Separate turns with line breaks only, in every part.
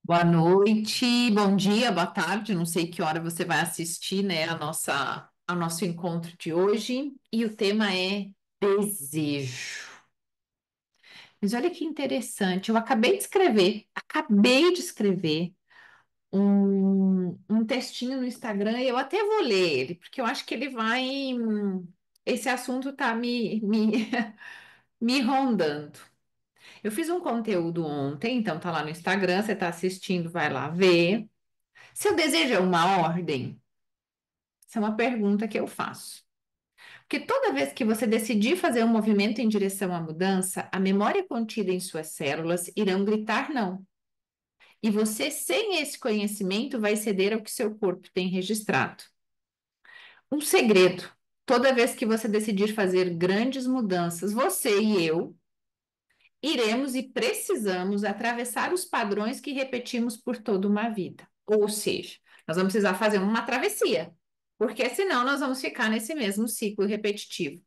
Boa noite, bom dia, boa tarde. Não sei que hora você vai assistir, né, ao nosso encontro de hoje. E o tema é desejo. Mas olha que interessante, eu acabei de escrever um textinho no Instagram e eu até vou ler ele, porque eu acho que ele vai. Esse assunto tá me rondando. Eu fiz um conteúdo ontem, então tá lá no Instagram, você tá assistindo, vai lá ver. Seu desejo é uma ordem? Essa é uma pergunta que eu faço. Porque toda vez que você decidir fazer um movimento em direção à mudança, a memória contida em suas células irão gritar não. E você, sem esse conhecimento, vai ceder ao que seu corpo tem registrado. Um segredo: toda vez que você decidir fazer grandes mudanças, você e eu iremos e precisamos atravessar os padrões que repetimos por toda uma vida. Ou seja, nós vamos precisar fazer uma travessia, porque senão nós vamos ficar nesse mesmo ciclo repetitivo.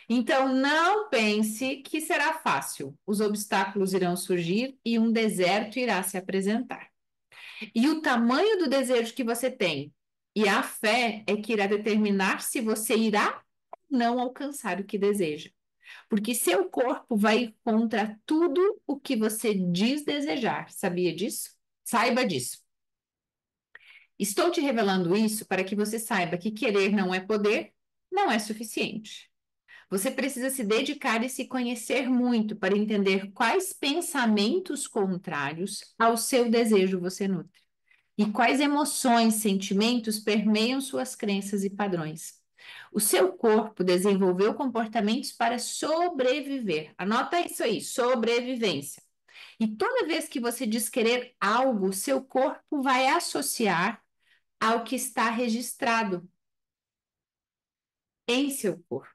Então, não pense que será fácil. Os obstáculos irão surgir e um deserto irá se apresentar. E o tamanho do desejo que você tem e a fé é que irá determinar se você irá ou não alcançar o que deseja. Porque seu corpo vai contra tudo o que você diz desejar. Sabia disso? Saiba disso. Estou te revelando isso para que você saiba que querer não é poder, não é suficiente. Você precisa se dedicar e se conhecer muito para entender quais pensamentos contrários ao seu desejo você nutre e quais emoções, sentimentos permeiam suas crenças e padrões. O seu corpo desenvolveu comportamentos para sobreviver. Anota isso aí, sobrevivência. E toda vez que você diz querer algo, seu corpo vai associar ao que está registrado em seu corpo.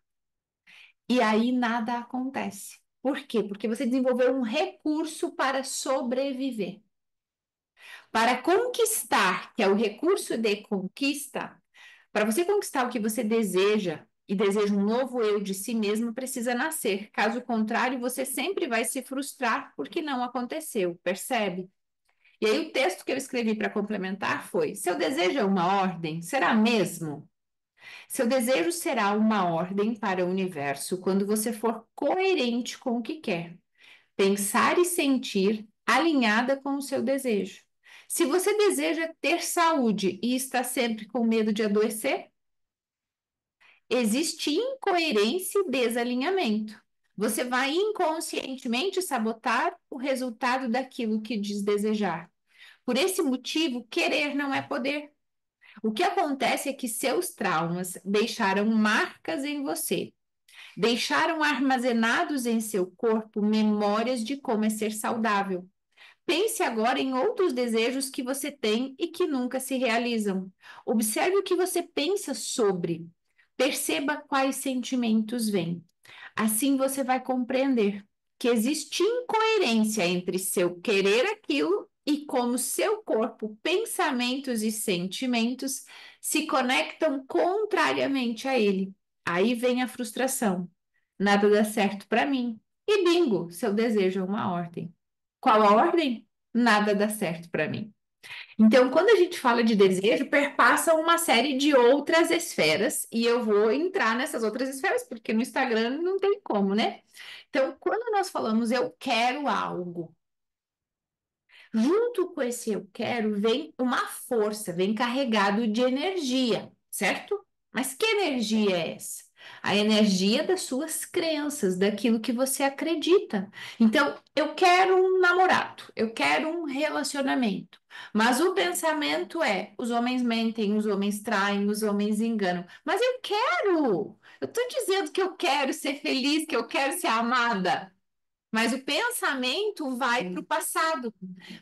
E aí nada acontece. Por quê? Porque você desenvolveu um recurso para sobreviver. Para conquistar, que é o recurso de conquista, para você conquistar o que você deseja e deseja um novo eu de si mesmo, precisa nascer. Caso contrário, você sempre vai se frustrar porque não aconteceu, percebe? E aí o texto que eu escrevi para complementar foi: seu desejo é uma ordem? Será mesmo? Seu desejo será uma ordem para o universo quando você for coerente com o que quer, pensar e sentir alinhada com o seu desejo. Se você deseja ter saúde e está sempre com medo de adoecer, existe incoerência e desalinhamento. Você vai inconscientemente sabotar o resultado daquilo que diz desejar. Por esse motivo, querer não é poder. O que acontece é que seus traumas deixaram marcas em você, deixaram armazenados em seu corpo memórias de como é ser saudável. Pense agora em outros desejos que você tem e que nunca se realizam. Observe o que você pensa sobre. Perceba quais sentimentos vêm. Assim você vai compreender que existe incoerência entre seu querer aquilo e como seu corpo, pensamentos e sentimentos se conectam contrariamente a ele. Aí vem a frustração. Nada dá certo para mim. E bingo, seu desejo é uma ordem. Qual a ordem? Nada dá certo para mim. Então, quando a gente fala de desejo, perpassa uma série de outras esferas, e eu vou entrar nessas outras esferas, porque no Instagram não tem como, né? Então, quando nós falamos eu quero algo, junto com esse eu quero vem uma força, vem carregado de energia, certo? Mas que energia é essa? A energia das suas crenças, daquilo que você acredita. Então, eu quero um namorado, eu quero um relacionamento. Mas o pensamento é: os homens mentem, os homens traem, os homens enganam. Mas eu quero! Eu estou dizendo que eu quero ser feliz, que eu quero ser amada. Mas o pensamento vai para o passado,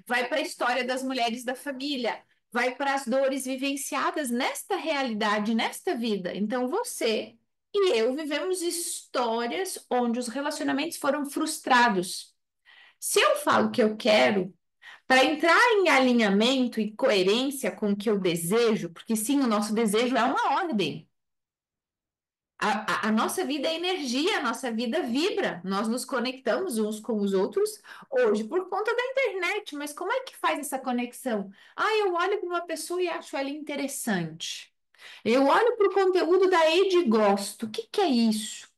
vai para a história das mulheres da família, vai para as dores vivenciadas nesta realidade, nesta vida. Então você e eu vivemos histórias onde os relacionamentos foram frustrados. Se eu falo que eu quero, para entrar em alinhamento e coerência com o que eu desejo, porque sim, o nosso desejo é uma ordem. A nossa vida é energia, a nossa vida vibra. Nós nos conectamos uns com os outros hoje por conta da internet. Mas como é que faz essa conexão? Ah, eu olho para uma pessoa e acho ela interessante. Eu olho para o conteúdo da Ed e gosto. O que que é isso?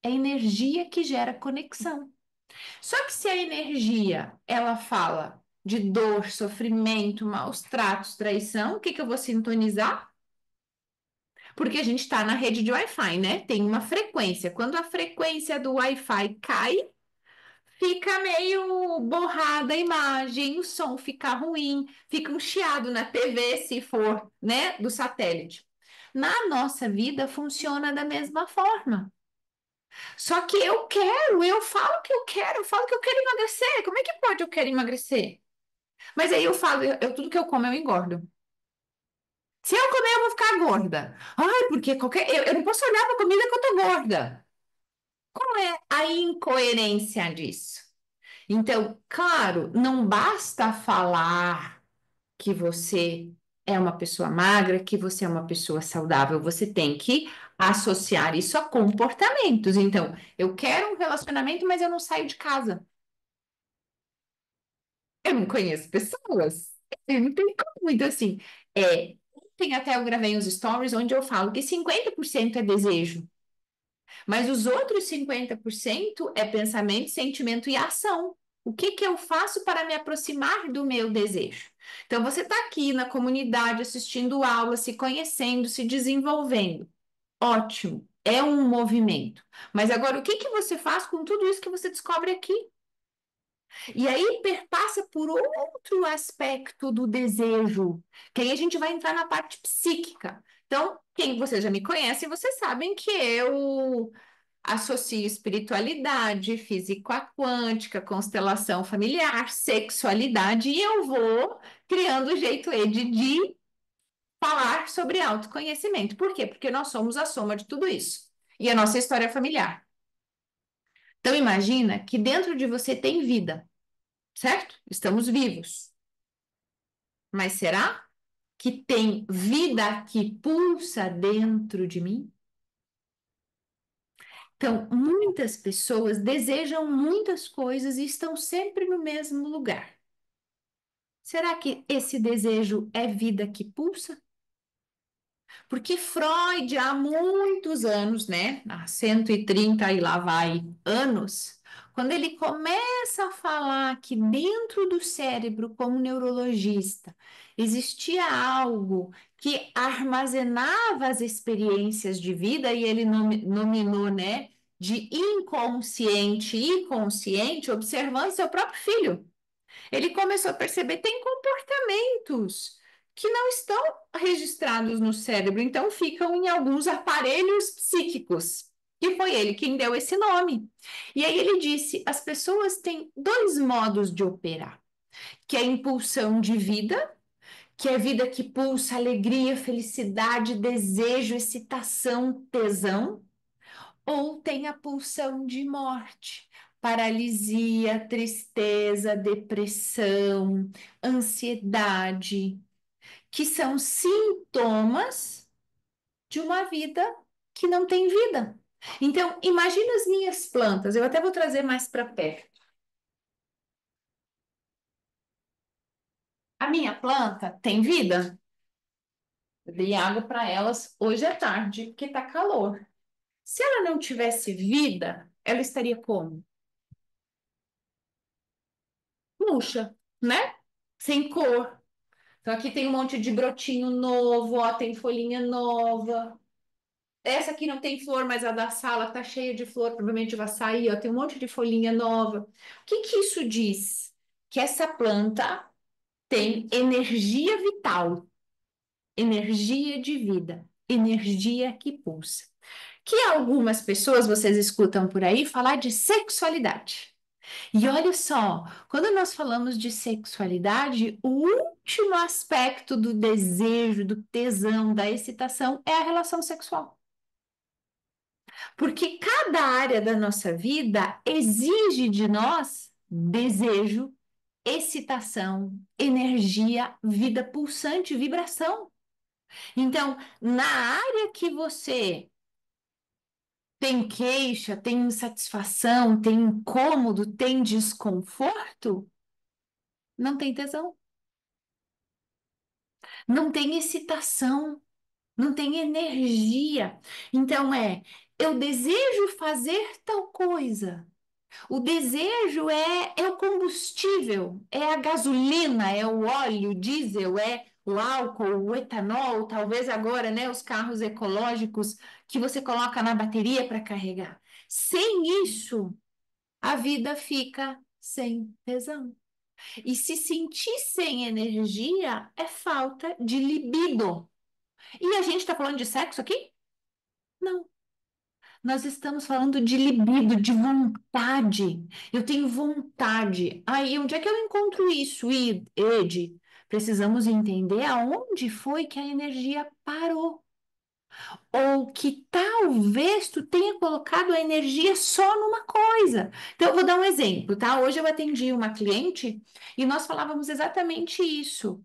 É energia que gera conexão. Só que se a energia ela fala de dor, sofrimento, maus tratos, traição, o que que eu vou sintonizar? Porque a gente está na rede de Wi-Fi, né? Tem uma frequência. Quando a frequência do Wi-Fi cai, fica meio borrada a imagem, o som fica ruim, fica um chiado na TV, se for, né, do satélite. Na nossa vida funciona da mesma forma. Só que eu falo que eu quero, eu falo que eu quero emagrecer. Como é que pode eu quero emagrecer? Mas aí eu falo, tudo que eu como eu engordo. Se eu comer, eu vou ficar gorda. Ai, porque eu não posso olhar para a comida que eu tô gorda. Qual é a incoerência disso? Então, claro, não basta falar que você é uma pessoa magra, que você é uma pessoa saudável. Você tem que associar isso a comportamentos. Então, eu quero um relacionamento, mas eu não saio de casa. Eu não conheço pessoas. Eu não tenho como. Então, assim, ontem até eu gravei uns stories onde eu falo que 50% é desejo, mas os outros 50% é pensamento, sentimento e ação. O que que eu faço para me aproximar do meu desejo? Então, você está aqui na comunidade assistindo aula, se conhecendo, se desenvolvendo. Ótimo, é um movimento. Mas agora, o que que você faz com tudo isso que você descobre aqui? E aí perpassa por outro aspecto do desejo, que aí a gente vai entrar na parte psíquica. Então, quem vocês já me conhecem, vocês sabem que eu associo espiritualidade, física quântica, constelação familiar, sexualidade, e eu vou criando o jeito de falar sobre autoconhecimento. Por quê? Porque nós somos a soma de tudo isso. E a nossa história familiar. Então, imagina que dentro de você tem vida, certo? Estamos vivos. Mas será que tem vida que pulsa dentro de mim? Então, muitas pessoas desejam muitas coisas e estão sempre no mesmo lugar. Será que esse desejo é vida que pulsa? Porque Freud, há muitos anos, né, há 130 e lá vai anos, quando ele começa a falar que dentro do cérebro, como neurologista, existia algo que armazenava as experiências de vida, e ele nominou, né, de inconsciente e consciente, observando seu próprio filho. Ele começou a perceber tem comportamentos que não estão registrados no cérebro, então ficam em alguns aparelhos psíquicos. E foi ele quem deu esse nome. E aí ele disse: as pessoas têm dois modos de operar, que é a impulsão de vida, que é a vida que pulsa alegria, felicidade, desejo, excitação, tesão, ou tem a pulsão de morte, paralisia, tristeza, depressão, ansiedade, que são sintomas de uma vida que não tem vida. Então, imagina as minhas plantas, eu até vou trazer mais para perto. A minha planta tem vida? Eu dei água para elas hoje à tarde, porque está calor. Se ela não tivesse vida, ela estaria como? Murcha, né? Sem cor. Então aqui tem um monte de brotinho novo, ó, tem folhinha nova. Essa aqui não tem flor, mas a da sala tá cheia de flor, provavelmente vai sair, ó, tem um monte de folhinha nova. O que que isso diz? Que essa planta tem energia vital, energia de vida, energia que pulsa. Que algumas pessoas vocês escutam por aí falar de sexualidade. E olha só, quando nós falamos de sexualidade, o último aspecto do desejo, do tesão, da excitação é a relação sexual. Porque cada área da nossa vida exige de nós desejo, excitação, energia, vida pulsante, vibração. Então, na área que você Tem queixa, tem insatisfação, tem incômodo, tem desconforto, não tem tesão, não tem excitação, não tem energia. Então eu desejo fazer tal coisa. O desejo é o combustível, é a gasolina, é o óleo, o diesel, é o álcool, o etanol, talvez agora, né, os carros ecológicos que você coloca na bateria para carregar. Sem isso, a vida fica sem tesão. E se sentir sem energia é falta de libido. E a gente está falando de sexo aqui? Não. Nós estamos falando de libido, de vontade. Eu tenho vontade. Aí, onde é que eu encontro isso, Ed? Precisamos entender aonde foi que a energia parou. Ou que talvez tu tenha colocado a energia só numa coisa. Então, eu vou dar um exemplo, tá? Hoje eu atendi uma cliente e nós falávamos exatamente isso.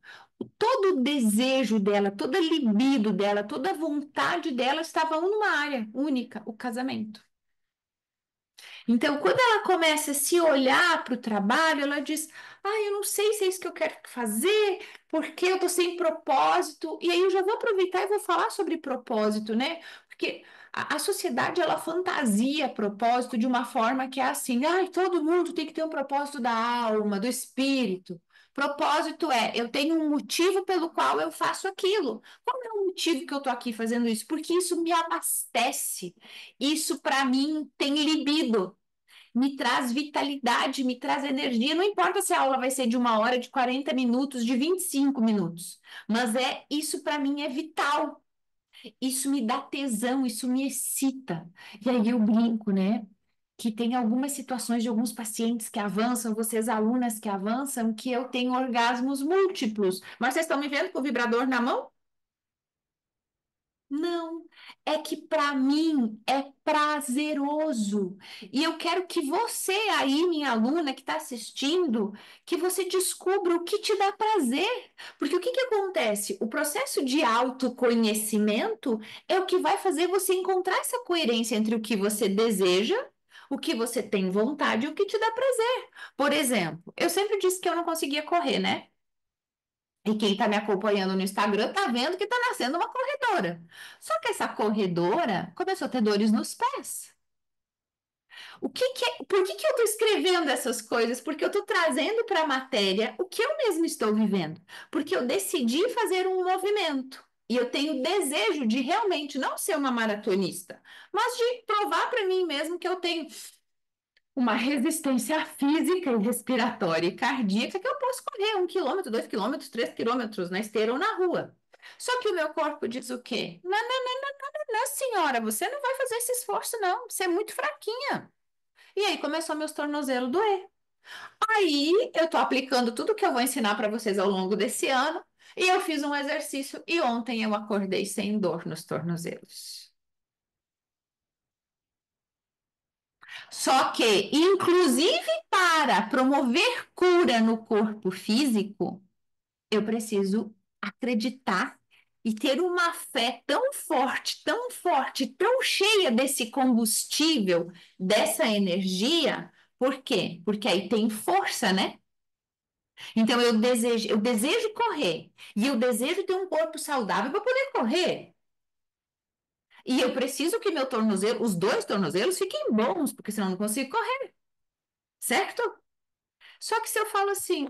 Todo o desejo dela, toda a libido dela, toda a vontade dela estava numa área única, o casamento. Então, quando ela começa a se olhar para o trabalho, ela diz: Ah, eu não sei se é isso que eu quero fazer, porque eu estou sem propósito. E aí eu já vou aproveitar e vou falar sobre propósito, né? Porque a sociedade ela fantasia propósito de uma forma que é assim: ai, todo mundo tem que ter um propósito da alma, do espírito. Propósito é, eu tenho um motivo pelo qual eu faço aquilo. Qual é o motivo que eu estou aqui fazendo isso? Porque isso me abastece. Isso para mim tem libido, me traz vitalidade, me traz energia. Não importa se a aula vai ser de 1 hora, de 40 minutos, de 25 minutos, mas isso para mim é vital. Isso me dá tesão, isso me excita. E aí eu brinco, né? Que tem algumas situações de alguns pacientes que avançam, vocês alunas que avançam, que eu tenho orgasmos múltiplos. Mas vocês estão me vendo com o vibrador na mão? Não, é que para mim é prazeroso. E eu quero que você aí, minha aluna que está assistindo, que você descubra o que te dá prazer. Porque o que que acontece? O processo de autoconhecimento é o que vai fazer você encontrar essa coerência entre o que você deseja, o que você tem vontade e o que te dá prazer. Por exemplo, eu sempre disse que eu não conseguia correr, né? E quem está me acompanhando no Instagram está vendo que está nascendo uma corredora. Só que essa corredora começou a ter dores nos pés. Por que que eu estou escrevendo essas coisas? Porque eu estou trazendo para a matéria o que eu mesmo estou vivendo. Porque eu decidi fazer um movimento. E eu tenho desejo de realmente não ser uma maratonista, mas de provar para mim mesmo que eu tenho uma resistência física e respiratória e cardíaca que eu posso correr 1 quilômetro, 2 quilômetros, 3 quilômetros na esteira ou na rua. Só que o meu corpo diz o quê? Não, não, não, não, não, não, senhora, você não vai fazer esse esforço, não. Você é muito fraquinha. E aí começou meus tornozelos doer. Aí eu tô aplicando tudo que eu vou ensinar para vocês ao longo desse ano. E eu fiz um exercício e ontem eu acordei sem dor nos tornozelos. Só que, inclusive para promover cura no corpo físico, eu preciso acreditar e ter uma fé tão forte, tão cheia desse combustível, dessa energia. Por quê? Porque aí tem força, né? Então eu desejo correr e eu desejo ter um corpo saudável para poder correr. E eu preciso que meu tornozelo, os dois tornozelos fiquem bons, porque senão eu não consigo correr, certo? Só que se eu falo assim,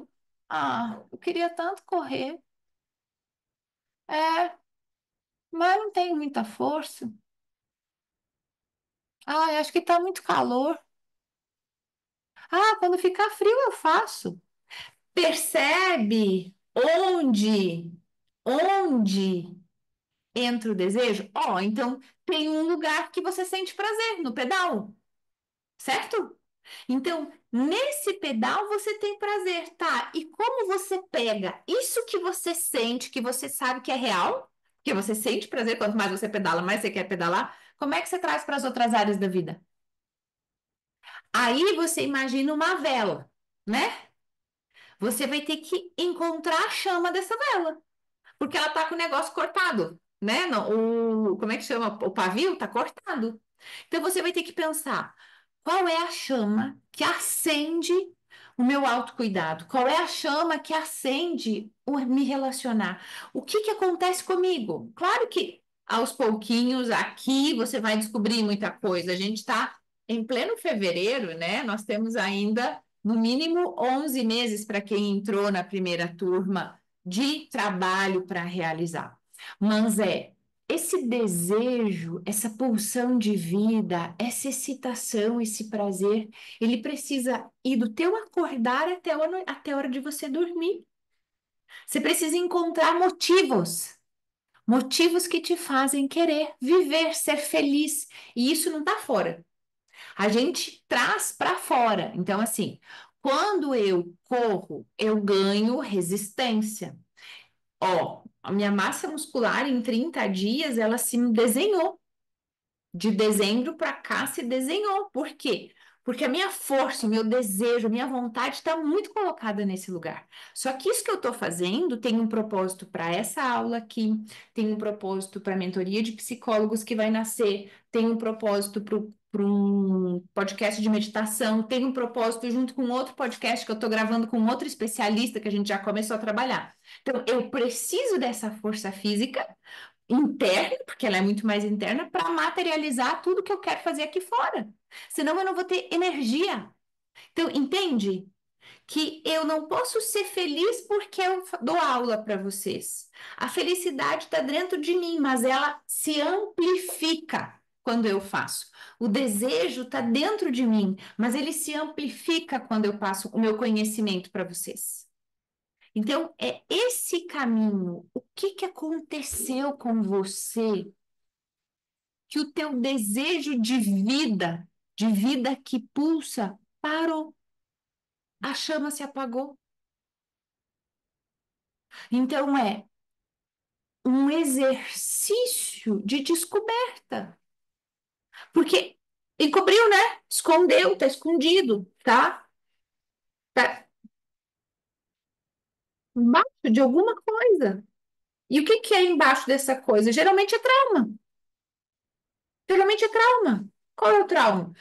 eu queria tanto correr, é, mas não tenho muita força. Acho que tá muito calor. Quando ficar frio eu faço. Percebe onde entra o desejo? Então tem um lugar que você sente prazer no pedal, certo? Então, nesse pedal você tem prazer, tá? E como você pega isso que você sente, que você sabe que é real, que você sente prazer, quanto mais você pedala, mais você quer pedalar, como é que você traz para as outras áreas da vida? Aí você imagina uma vela, né? Você vai ter que encontrar a chama dessa vela, porque ela tá com o negócio cortado. né? Como é que chama? O pavio está cortado. Então você vai ter que pensar qual é a chama que acende o meu autocuidado? Qual é a chama que acende o me relacionar? O que que acontece comigo? Claro que aos pouquinhos aqui você vai descobrir muita coisa. A gente está em pleno fevereiro, né? Nós temos ainda no mínimo 11 meses para quem entrou na primeira turma de trabalho para realizar. Mas esse desejo, essa pulsão de vida, essa excitação, esse prazer, ele precisa ir do teu acordar até a hora de você dormir. Você precisa encontrar motivos, motivos que te fazem querer viver, ser feliz. E isso não está fora. A gente traz para fora. Então, assim, quando eu corro, eu ganho resistência. Ó, a minha massa muscular em 30 dias, ela se desenhou. De dezembro para cá se desenhou. Por quê? Porque a minha força, o meu desejo, a minha vontade está muito colocada nesse lugar. Só que isso que eu estou fazendo tem um propósito para essa aula aqui, tem um propósito para a mentoria de psicólogos que vai nascer, tem um propósito para um podcast de meditação, tem um propósito junto com outro podcast que eu estou gravando com outro especialista que a gente já começou a trabalhar. Então, eu preciso dessa força física interna, porque ela é muito mais interna, para materializar tudo que eu quero fazer aqui fora. Senão eu não vou ter energia. Então, entende que eu não posso ser feliz porque eu dou aula para vocês. A felicidade está dentro de mim, mas ela se amplifica quando eu faço. O desejo está dentro de mim, mas ele se amplifica quando eu passo o meu conhecimento para vocês. Então, é esse caminho. O que que aconteceu com você que o teu desejo de vida que pulsa, parou? A chama se apagou. Então, é um exercício de descoberta. Porque encobriu, né? Escondeu, tá escondido, tá? Tá embaixo de alguma coisa. E o que que é embaixo dessa coisa? Geralmente é trauma. Geralmente é trauma. Qual é o trauma?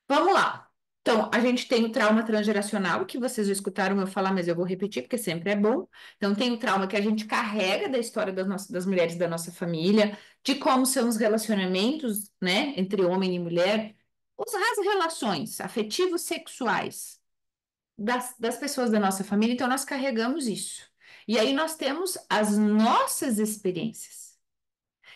Vamos lá. Então, a gente tem o trauma transgeracional, que vocês já escutaram eu falar, mas eu vou repetir, porque sempre é bom. Então, tem o trauma que a gente carrega da história das mulheres da nossa família, de como são os relacionamentos, né, entre homem e mulher, as relações afetivos sexuais das pessoas da nossa família. Então, nós carregamos isso. E aí, nós temos as nossas experiências.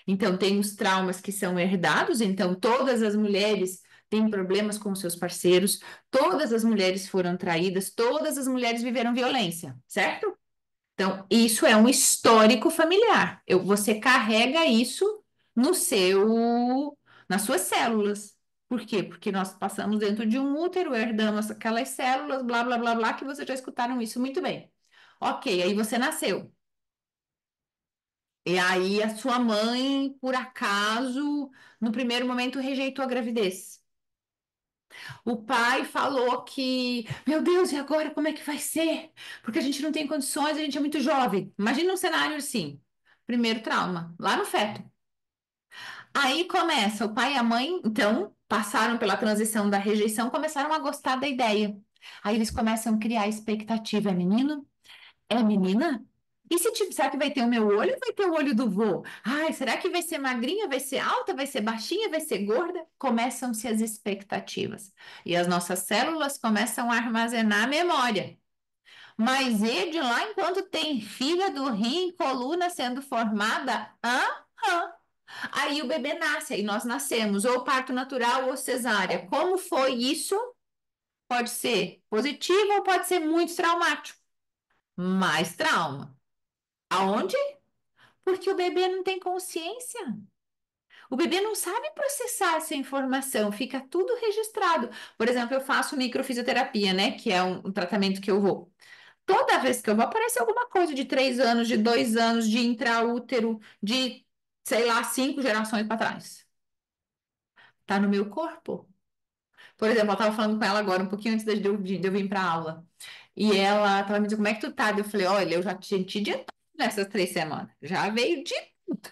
Então, tem os traumas que são herdados, então, todas as mulheres têm problemas com seus parceiros, todas as mulheres foram traídas, todas as mulheres viveram violência, certo? Então, isso é um histórico familiar. Você carrega isso no nas suas células. Por quê? Porque nós passamos dentro de um útero, herdamos aquelas células, blá, blá, blá, blá, que vocês já escutaram isso muito bem. Ok, aí você nasceu. E aí a sua mãe, por acaso, no primeiro momento rejeitou a gravidez. O pai falou que, meu Deus, e agora como é que vai ser? Porque a gente não tem condições, a gente é muito jovem. Imagina um cenário assim. Primeiro trauma, lá no feto. Aí começa, o pai e a mãe, então, passaram pela transição da rejeição, começaram a gostar da ideia. Aí eles começam a criar expectativa. É menino? É menina? E se tipo, será que vai ter o meu olho ou vai ter o olho do vô? Ai, será que vai ser magrinha, vai ser alta, vai ser baixinha, vai ser gorda? Começam-se as expectativas. E as nossas células começam a armazenar a memória. Mas e de lá, enquanto tem fígado, rim, coluna sendo formada, aí o bebê nasce, aí nós nascemos, ou parto natural ou cesárea. Como foi isso? Pode ser positivo ou pode ser muito traumático. Mais trauma. Aonde? Porque o bebê não tem consciência. O bebê não sabe processar essa informação, fica tudo registrado. Por exemplo, eu faço microfisioterapia, né? Que é um tratamento que eu vou. Toda vez que eu vou, aparece alguma coisa de 3 anos, de 2 anos, de intraútero, de, sei lá, 5 gerações para trás. Tá no meu corpo. Por exemplo, eu estava falando com ela agora, um pouquinho antes de eu vir para aula. E ela estava me dizendo, como é que tu tá? Eu falei, olha, eu já tinha te dito nessas 3 semanas. Já veio de tudo.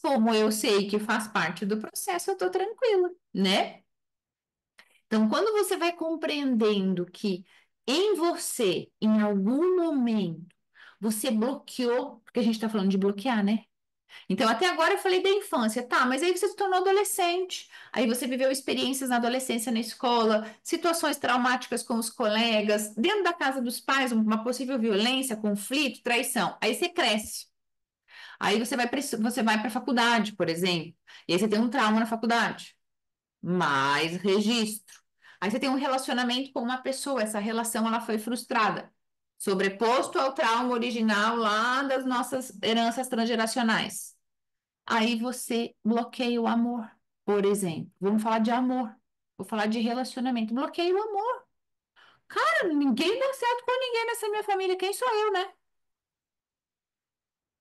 como eu sei que faz parte do processo, eu tô tranquila, né? Então, quando você vai compreendendo que em você, em algum momento, você bloqueou, porque a gente está falando de bloquear, né? Então, até agora eu falei da infância, tá, mas aí você se tornou adolescente, aí você viveu experiências na adolescência na escola, situações traumáticas com os colegas, dentro da casa dos pais, uma possível violência, conflito, traição. Aí você cresce. Aí você vai para a faculdade, por exemplo, e aí você tem um trauma na faculdade, mais registro. Aí você tem um relacionamento com uma pessoa, essa relação ela foi frustrada, sobreposto ao trauma original lá das nossas heranças transgeracionais. Aí você bloqueia o amor, por exemplo. Vamos falar de amor. Vou falar de relacionamento. Bloqueia o amor. Cara, ninguém dá certo com ninguém nessa minha família. Quem sou eu, né?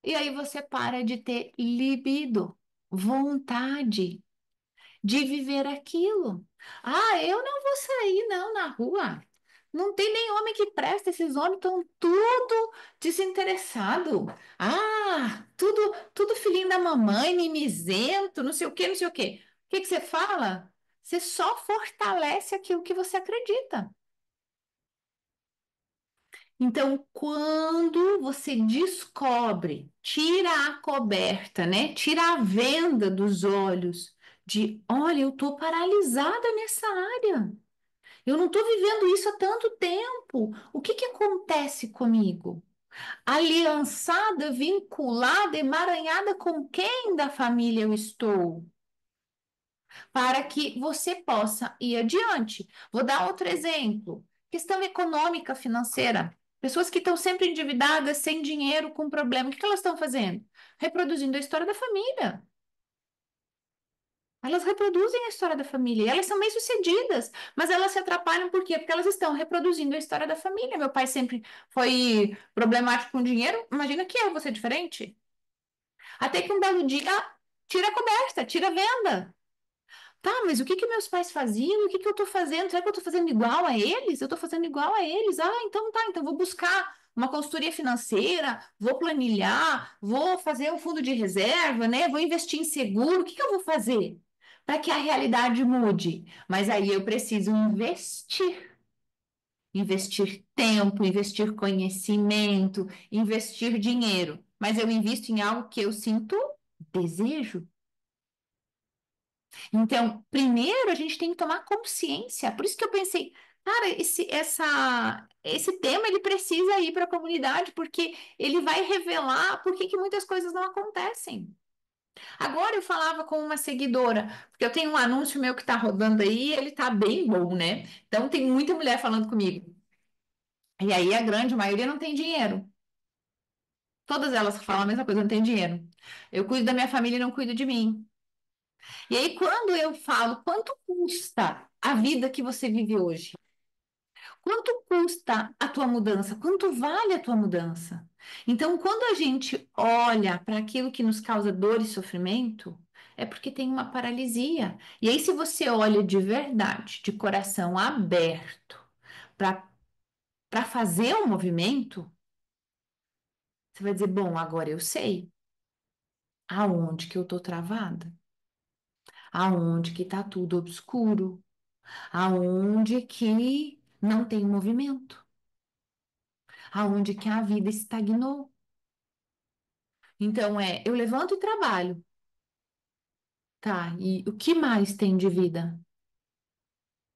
E aí você para de ter libido, vontade de viver aquilo. Ah, eu não vou sair não na rua. Não tem nem homem que presta, esses homens estão tudo desinteressado. Ah, tudo filhinho da mamãe, mimizento, não sei o quê, não sei o quê. O que que você fala? Você só fortalece aquilo que você acredita. Então, quando você descobre, tira a coberta, né? Tira a venda dos olhos de, olha, eu tô paralisada nessa área. Eu não estou vivendo isso há tanto tempo. O que que acontece comigo? Aliançada, vinculada, emaranhada com quem da família eu estou? Para que você possa ir adiante. Vou dar outro exemplo: questão econômica, financeira. Pessoas que estão sempre endividadas, sem dinheiro, com problema. O que que elas estão fazendo? Reproduzindo a história da família. Elas reproduzem a história da família. E elas são bem-sucedidas, mas elas se atrapalham por quê? Porque elas estão reproduzindo a história da família. Meu pai sempre foi problemático com dinheiro. Imagina que eu vou ser diferente. Até que um belo dia, tira a coberta, tira a venda. Tá, mas o que que meus pais faziam? O que que eu tô fazendo? Será que eu tô fazendo igual a eles? Eu tô fazendo igual a eles. Ah, então tá, então vou buscar uma consultoria financeira, vou planilhar, vou fazer um fundo de reserva, né? Vou investir em seguro. O que que eu vou fazer para que a realidade mude? Mas aí eu preciso investir. Investir tempo, investir conhecimento, investir dinheiro. Mas eu invisto em algo que eu sinto desejo. Então, primeiro a gente tem que tomar consciência. Por isso que eu pensei, cara, esse tema ele precisa ir para a comunidade, porque ele vai revelar por que que muitas coisas não acontecem. Agora eu falava com uma seguidora, porque eu tenho um anúncio meu que está rodando aí, ele está bem bom, né? Então tem muita mulher falando comigo. E aí a grande maioria não tem dinheiro. Todas elas falam a mesma coisa, não tem dinheiro. Eu cuido da minha família e não cuido de mim. E aí, quando eu falo quanto custa a vida que você vive hoje? Quanto custa a tua mudança? Quanto vale a tua mudança? Então, quando a gente olha para aquilo que nos causa dor e sofrimento, é porque tem uma paralisia. E aí, se você olha de verdade, de coração aberto, para fazer um movimento, você vai dizer: bom, agora eu sei aonde que eu tô travada, aonde que tá tudo obscuro, aonde que não tem movimento, aonde que a vida estagnou. Então eu levanto e trabalho, tá? E o que mais tem de vida?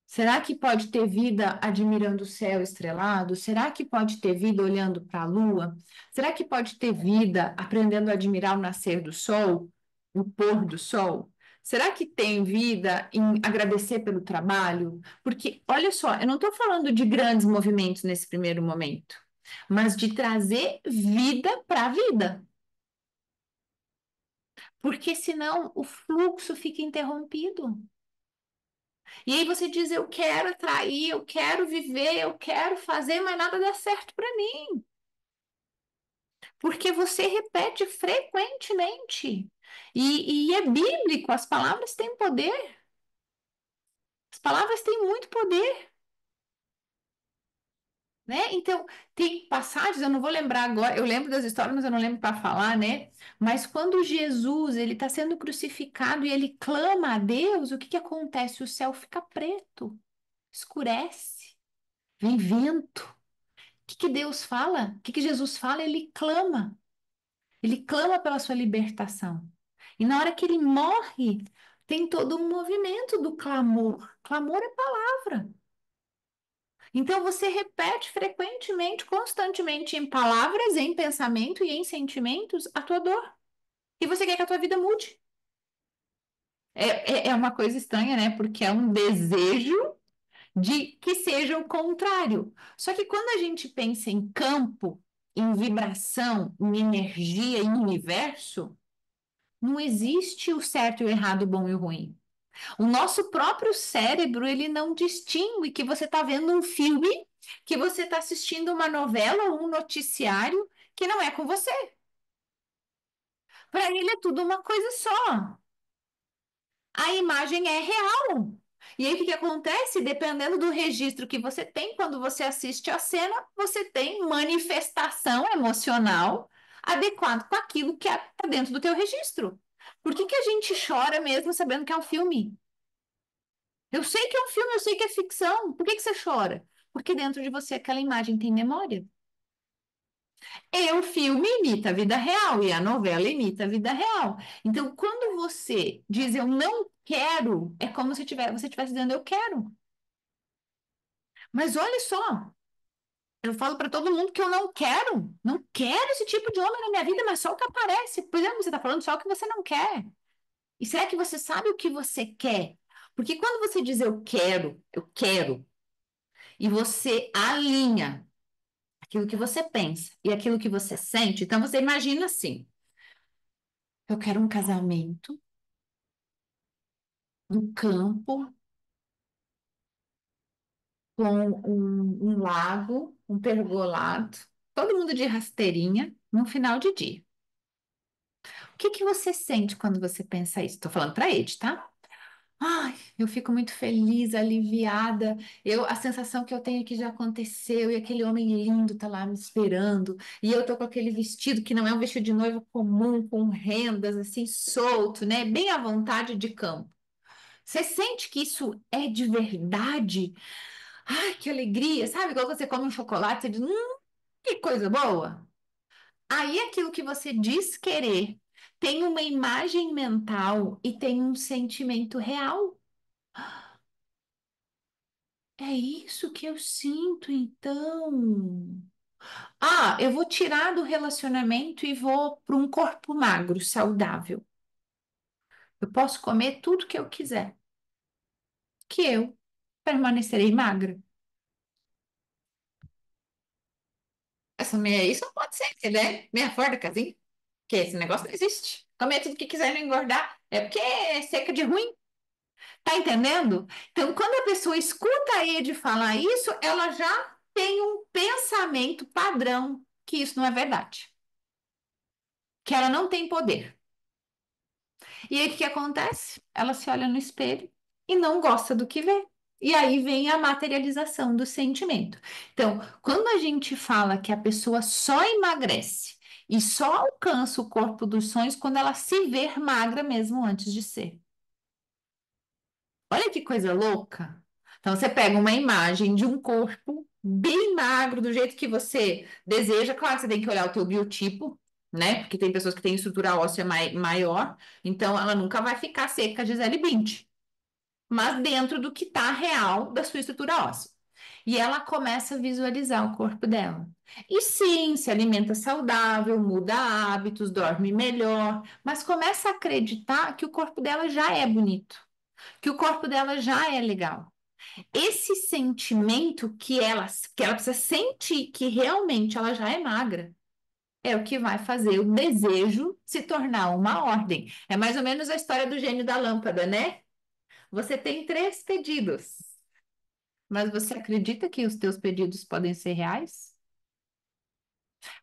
Será que pode ter vida admirando o céu estrelado? Será que pode ter vida olhando para a lua? Será que pode ter vida aprendendo a admirar o nascer do sol, o pôr do sol? Será que tem vida em agradecer pelo trabalho? Porque, olha só, eu não estou falando de grandes movimentos nesse primeiro momento, mas de trazer vida para a vida. Porque senão o fluxo fica interrompido. E aí você diz: eu quero atrair, eu quero viver, eu quero fazer, mas nada dá certo para mim. Porque você repete frequentemente. E é bíblico, as palavras têm poder. As palavras têm muito poder. né? Então, tem passagens, eu não vou lembrar agora, eu lembro das histórias, mas eu não lembro para falar, né? Mas quando Jesus, ele está sendo crucificado e ele clama a Deus, o que que acontece? O céu fica preto, escurece, vem vento. O que que Deus fala? O que que Jesus fala? Ele clama pela sua libertação. E na hora que ele morre, tem todo um movimento do clamor. Clamor é palavra. Então você repete frequentemente, constantemente, em palavras, em pensamento e em sentimentos, a tua dor. E você quer que a tua vida mude. É uma coisa estranha, né? Porque é um desejo de que seja o contrário. Só que quando a gente pensa em campo, em vibração, em energia, em universo, não existe o certo e o errado, o bom e o ruim. O nosso próprio cérebro, ele não distingue que você está vendo um filme, que você está assistindo uma novela ou um noticiário que não é com você. Para ele é tudo uma coisa só. A imagem é real. E aí, o que que acontece? Dependendo do registro que você tem, quando você assiste a cena, você tem manifestação emocional adequada com aquilo que está dentro do teu registro. Por que que a gente chora mesmo sabendo que é um filme? Eu sei que é um filme, eu sei que é ficção. Por que que você chora? Porque dentro de você aquela imagem tem memória. E o filme imita a vida real e a novela imita a vida real. Então, quando você diz eu não quero, é como se você estivesse dizendo eu quero. Mas olha só, eu falo para todo mundo que eu não quero esse tipo de homem na minha vida, mas só o que aparece. Por exemplo, você está falando só o que você não quer. E será que você sabe o que você quer? Porque quando você diz eu quero, e você alinha aquilo que você pensa e aquilo que você sente. Então você imagina assim: eu quero um casamento no campo com um lago, um pergolado, todo mundo de rasteirinha no final de dia. O que que você sente quando você pensa isso? Estou falando para ele, tá? Ai, eu fico muito feliz, aliviada. A sensação que eu tenho é que já aconteceu e aquele homem lindo tá lá me esperando. E eu tô com aquele vestido que não é um vestido de noiva comum, com rendas assim solto, né? Bem à vontade de campo. Você sente que isso é de verdade? Ai, que alegria! Sabe, igual você come um chocolate, você diz, que coisa boa! Aí aquilo que você diz querer tem uma imagem mental e tem um sentimento real. É isso que eu sinto, então. Ah, eu vou tirar do relacionamento e vou para um corpo magro, saudável. Eu posso comer tudo que eu quiser, que eu permanecerei magra. Isso não pode ser, né? Meia fora, casinha. Que esse negócio não existe. Comer tudo que quiser e não engordar. É porque é seca de ruim. Tá entendendo? Então, quando a pessoa escuta a Ed falar isso, ela já tem um pensamento padrão que isso não é verdade. Que ela não tem poder. E aí o que que acontece? Ela se olha no espelho e não gosta do que vê. E aí vem a materialização do sentimento. Então, quando a gente fala que a pessoa só emagrece e só alcança o corpo dos sonhos quando ela se ver magra mesmo antes de ser. Olha que coisa louca. Então, você pega uma imagem de um corpo bem magro, do jeito que você deseja. Claro que você tem que olhar o teu biotipo, né? Porque tem pessoas que têm estrutura óssea maior, então ela nunca vai ficar seca, Gisele Bündchen, mas dentro do que está real da sua estrutura óssea. E ela começa a visualizar o corpo dela. E sim, se alimenta saudável, muda hábitos, dorme melhor, mas começa a acreditar que o corpo dela já é bonito, que o corpo dela já é legal. Esse sentimento que ela precisa sentir que realmente ela já é magra é o que vai fazer o desejo se tornar uma ordem. É mais ou menos a história do gênio da lâmpada, né? Você tem três pedidos, mas você acredita que os teus pedidos podem ser reais?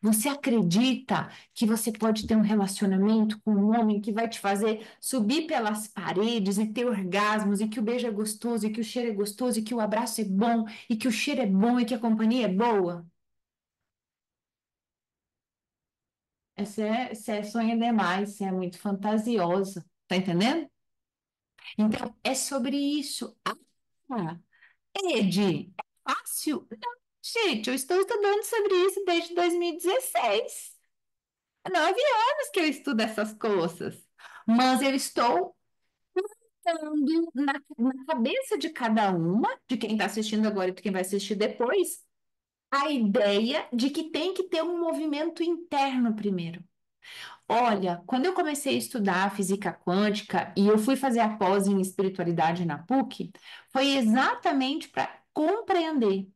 Você acredita que você pode ter um relacionamento com um homem que vai te fazer subir pelas paredes e ter orgasmos, e que o beijo é gostoso, e que o cheiro é gostoso, e que o abraço é bom, e que o cheiro é bom, e que a companhia é boa? Você é sonha demais, você é muito fantasiosa, tá entendendo? Então, é sobre isso. Ah, Ed, é fácil? Não, gente, eu estou estudando sobre isso desde 2016. 9 anos que eu estudo essas coisas. Mas eu estou dando na cabeça de cada uma, de quem está assistindo agora e de quem vai assistir depois, a ideia de que tem que ter um movimento interno primeiro. Olha, quando eu comecei a estudar física quântica e eu fui fazer a pós em espiritualidade na PUC, foi exatamente para compreender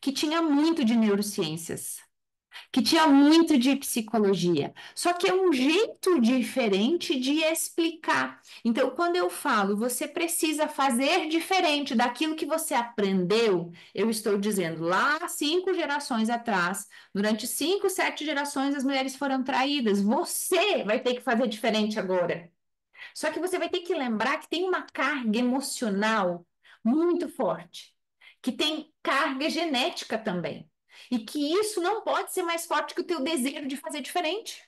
que tinha muito de neurociências, que tinha muito de psicologia, só que é um jeito diferente de explicar. Então, quando eu falo, você precisa fazer diferente daquilo que você aprendeu, eu estou dizendo, lá 5 gerações atrás, durante 5, 7 gerações, as mulheres foram traídas. Você vai ter que fazer diferente agora. Só que você vai ter que lembrar que tem uma carga emocional muito forte, que tem carga genética também. E que isso não pode ser mais forte que o teu desejo de fazer diferente.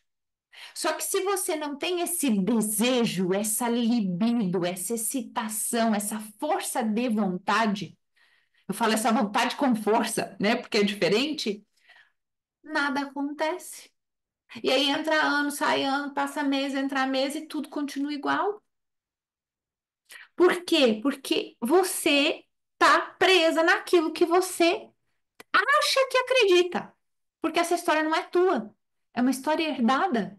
Só que se você não tem esse desejo, essa libido, essa excitação, essa força de vontade, eu falo essa vontade com força, né? Porque é diferente, nada acontece. E aí entra ano, sai ano, passa mês, entra mês e tudo continua igual. Por quê? Porque você tá presa naquilo que você acha que acredita. Porque essa história não é tua, é uma história herdada.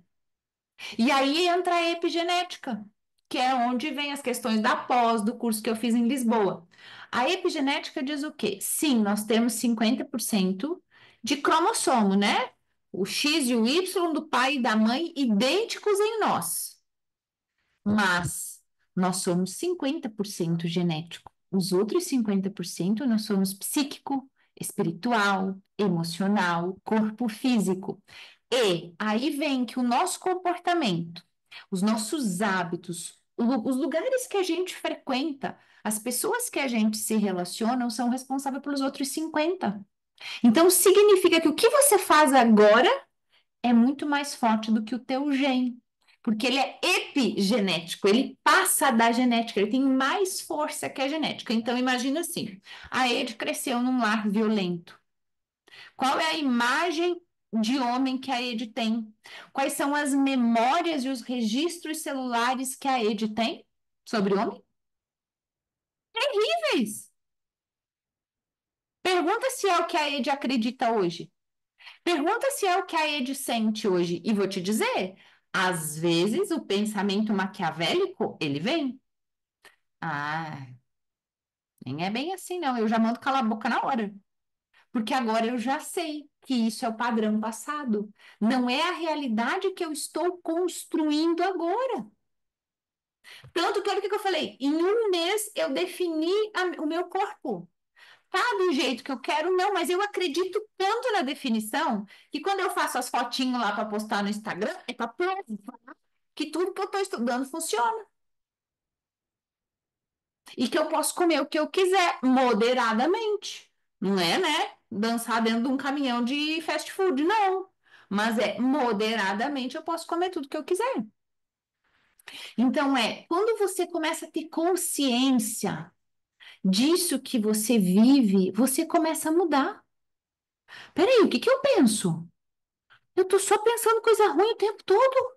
E aí entra a epigenética, que é onde vem as questões da pós, do curso que eu fiz em Lisboa. A epigenética diz o quê? Sim, nós temos 50% de cromossomo, né? O X e o Y do pai e da mãe idênticos em nós. Mas nós somos 50% genético. Os outros 50% nós somos psíquico, espiritual, emocional, corpo físico. E aí vem que o nosso comportamento, os nossos hábitos, os lugares que a gente frequenta, as pessoas que a gente se relaciona são responsáveis pelos outros 50. Então significa que o que você faz agora é muito mais forte do que o teu gene, porque ele é epigenético, ele passa da genética, ele tem mais força que a genética. Então, imagina assim: a Ed cresceu num lar violento. Qual é a imagem de homem que a Ed tem? Quais são as memórias e os registros celulares que a Ed tem sobre homem? Terríveis. Pergunta se é o que a Ed acredita hoje. Pergunta se é o que a Ed sente hoje. E vou te dizer, às vezes o pensamento maquiavélico, ele vem. Ah, nem é bem assim, não. Eu já mando calar a boca na hora. Porque agora eu já sei que isso é o padrão passado. Não é a realidade que eu estou construindo agora. Tanto que olha o que eu falei. Em um mês eu defini o meu corpo. Tá do jeito que eu quero, não, mas eu acredito tanto na definição que quando eu faço as fotinhos lá para postar no Instagram, é para provar que tudo que eu estou estudando funciona e que eu posso comer o que eu quiser, moderadamente. Não é, né? Dançar dentro de um caminhão de fast food, não. Mas é moderadamente eu posso comer tudo que eu quiser. Então quando você começa a ter consciência disso que você vive, você começa a mudar. Peraí, o que que eu penso? Eu tô só pensando coisa ruim o tempo todo.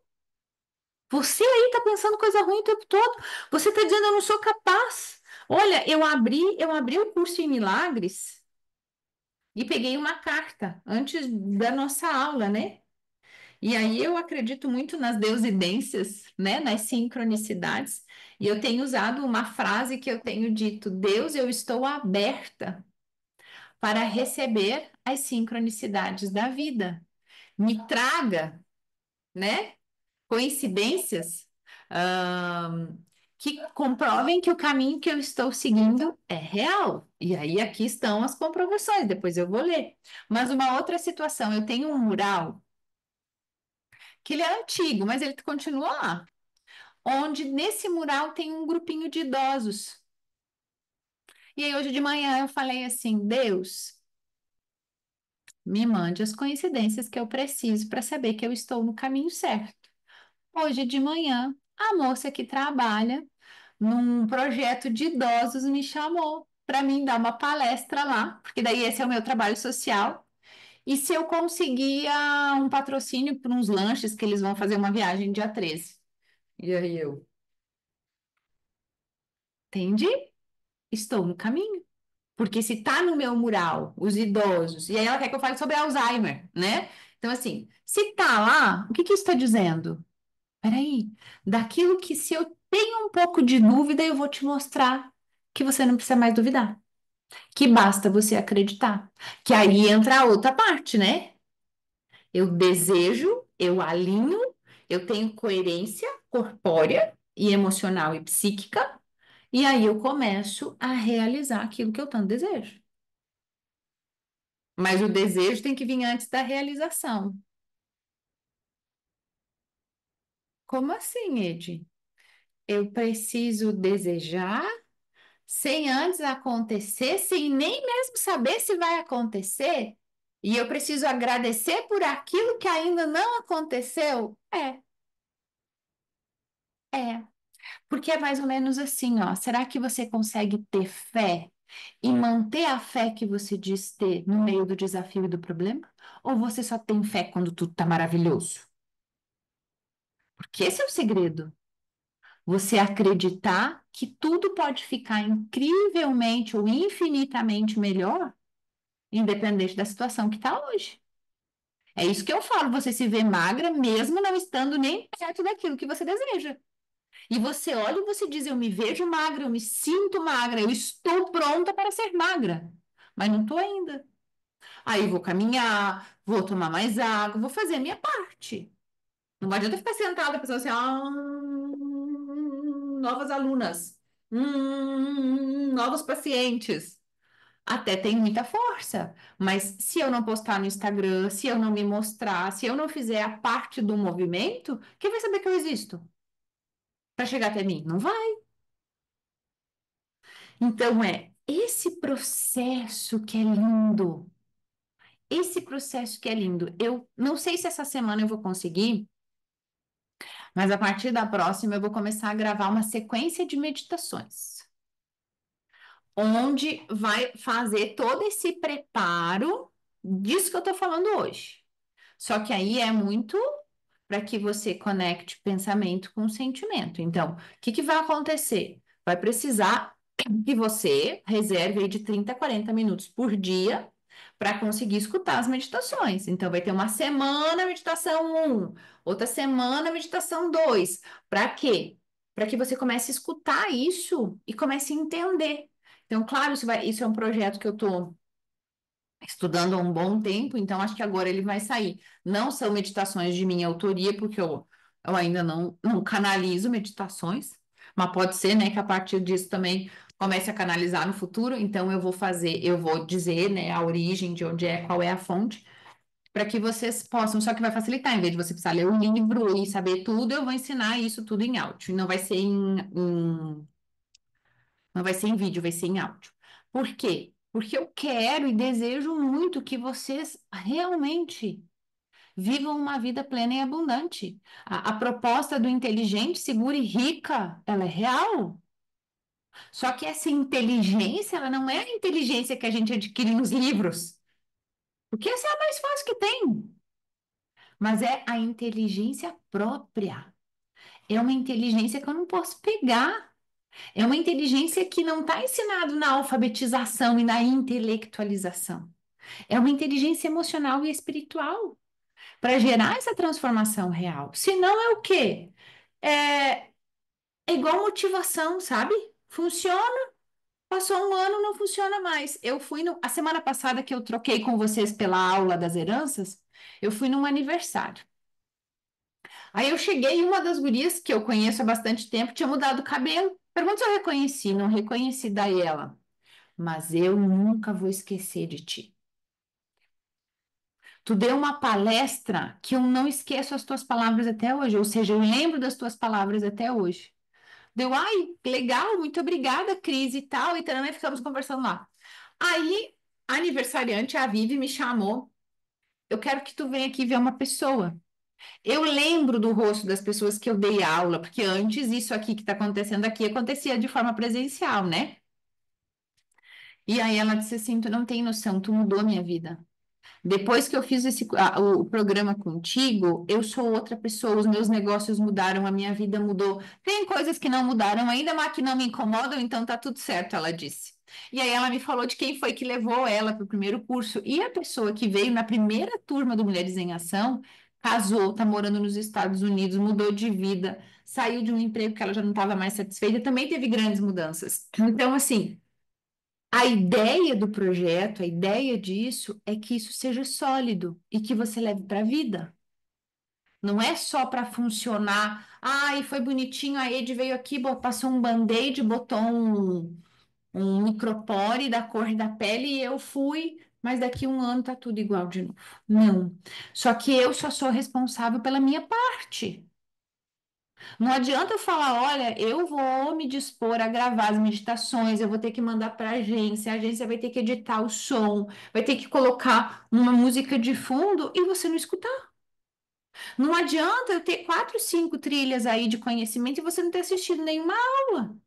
Você aí tá pensando coisa ruim o tempo todo. Você tá dizendo eu não sou capaz. Olha, eu abri o curso em milagres e peguei uma carta antes da nossa aula, né? E aí eu acredito muito nas deusidências, né? Nas sincronicidades. E eu tenho usado uma frase que eu tenho dito: Deus, eu estou aberta para receber as sincronicidades da vida. Me traga, né? Coincidências, que comprovem que o caminho que eu estou seguindo é real. E aí aqui estão as comprovações, depois eu vou ler. Mas uma outra situação, eu tenho um mural que ele é antigo, mas ele continua lá, onde nesse mural tem um grupinho de idosos. E aí hoje de manhã eu falei assim: Deus, me mande as coincidências que eu preciso para saber que eu estou no caminho certo. Hoje de manhã, a moça que trabalha num projeto de idosos me chamou para mim dar uma palestra lá, porque daí esse é o meu trabalho social. E se eu conseguia um patrocínio para uns lanches que eles vão fazer uma viagem dia 13. E aí eu, entendi? Estou no caminho. Porque se tá no meu mural, os idosos, e aí ela quer que eu fale sobre Alzheimer, né? Então, assim, se tá lá, o que que isso está dizendo? Peraí, daquilo que se eu tenho um pouco de dúvida, eu vou te mostrar que você não precisa mais duvidar, que basta você acreditar. Que aí entra a outra parte, né? Eu desejo, eu alinho, eu tenho coerência corpórea e emocional e psíquica, e aí eu começo a realizar aquilo que eu tanto desejo. Mas o desejo tem que vir antes da realização. Como assim, Ed? Eu preciso desejar sem antes acontecer, sem nem mesmo saber se vai acontecer? E eu preciso agradecer por aquilo que ainda não aconteceu? É. Porque é mais ou menos assim, ó. Será que você consegue ter fé e manter a fé que você diz ter no meio do desafio e do problema? Ou você só tem fé quando tudo tá maravilhoso? Porque esse é o segredo. Você acreditar que tudo pode ficar incrivelmente ou infinitamente melhor, independente da situação que está hoje. É isso que eu falo, você se vê magra mesmo não estando nem perto daquilo que você deseja. E você olha e você diz: eu me vejo magra, eu me sinto magra, eu estou pronta para ser magra, mas não estou ainda. Aí vou caminhar, vou tomar mais água, vou fazer a minha parte. Não adianta ficar sentada pensando assim: novas alunas, novos pacientes. Até tem muita força, mas se eu não postar no Instagram, se eu não me mostrar, se eu não fizer a parte do movimento, quem vai saber que eu existo para chegar até mim? Não vai. Então, é esse processo que é lindo. Esse processo que é lindo. Eu não sei se essa semana eu vou conseguir, mas a partir da próxima eu vou começar a gravar uma sequência de meditações, onde vai fazer todo esse preparo disso que eu estou falando hoje. Só que aí é muito para que você conecte pensamento com sentimento. Então, o que que vai acontecer? Vai precisar que você reserve aí de 30 a 40 minutos por dia para conseguir escutar as meditações. Então, vai ter uma semana meditação um, outra semana meditação 2. Para quê? Para que você comece a escutar isso e comece a entender. Então, claro, isso é um projeto que eu estou estudando há um bom tempo, então acho que agora ele vai sair. Não são meditações de minha autoria, porque eu ainda não canalizo meditações, mas pode ser, né, que a partir disso também comece a canalizar no futuro. Então eu vou dizer, né, a origem de onde é, qual é a fonte, para que vocês possam, só que vai facilitar, em vez de você precisar ler um livro e saber tudo, eu vou ensinar isso tudo em áudio, e não vai ser não vai ser em vídeo, vai ser em áudio. Por quê? Porque eu quero e desejo muito que vocês realmente vivam uma vida plena e abundante. A proposta do inteligente, seguro e rica, ela é real. Só que essa inteligência, ela não é a inteligência que a gente adquire nos livros, porque essa é a mais fácil que tem, mas é a inteligência própria. É uma inteligência que eu não posso pegar. É uma inteligência que não está ensinado na alfabetização e na intelectualização. É uma inteligência emocional e espiritual para gerar essa transformação real. Se não é o quê? É, é igual motivação, sabe? Funciona, passou um ano, não funciona mais. Eu fui no, a semana passada que eu troquei com vocês pela aula das heranças, eu fui num aniversário. Aí eu cheguei e uma das gurias que eu conheço há bastante tempo tinha mudado o cabelo. Pergunta se eu reconheci, não reconheci daí ela. Mas eu nunca vou esquecer de ti. Tu deu uma palestra que eu não esqueço as tuas palavras até hoje, ou seja, eu lembro das tuas palavras até hoje. Deu, ai, legal, muito obrigada, Cris e tal, e também ficamos conversando lá. Aí, a aniversariante, a Vivi, me chamou. Eu quero que tu venha aqui ver uma pessoa. Eu lembro do rosto das pessoas que eu dei aula, porque antes isso aqui que está acontecendo aqui acontecia de forma presencial, né? E aí ela disse assim: Tu não tem noção, tu mudou a minha vida. Depois que eu fiz o programa contigo, eu sou outra pessoa, os meus negócios mudaram, a minha vida mudou. Tem coisas que não mudaram ainda, mas que não me incomodam, então tá tudo certo, ela disse. E aí ela me falou de quem foi que levou ela para o primeiro curso. E a pessoa que veio na primeira turma do Mulheres em Ação casou, tá morando nos Estados Unidos, mudou de vida, saiu de um emprego que ela já não estava mais satisfeita, também teve grandes mudanças. Então, assim. A ideia do projeto, a ideia disso é que isso seja sólido e que você leve para a vida. Não é só para funcionar. Ai, foi bonitinho, a Ed veio aqui, passou um band-aid, botou um micropore da cor da pele e eu fui, mas daqui um ano tá tudo igual de novo. Não. Só que eu só sou responsável pela minha parte. Não adianta eu falar, olha, eu vou me dispor a gravar as meditações, eu vou ter que mandar para a agência vai ter que editar o som, vai ter que colocar uma música de fundo e você não escutar. Não adianta eu ter quatro, cinco trilhas aí de conhecimento e você não ter assistido nenhuma aula.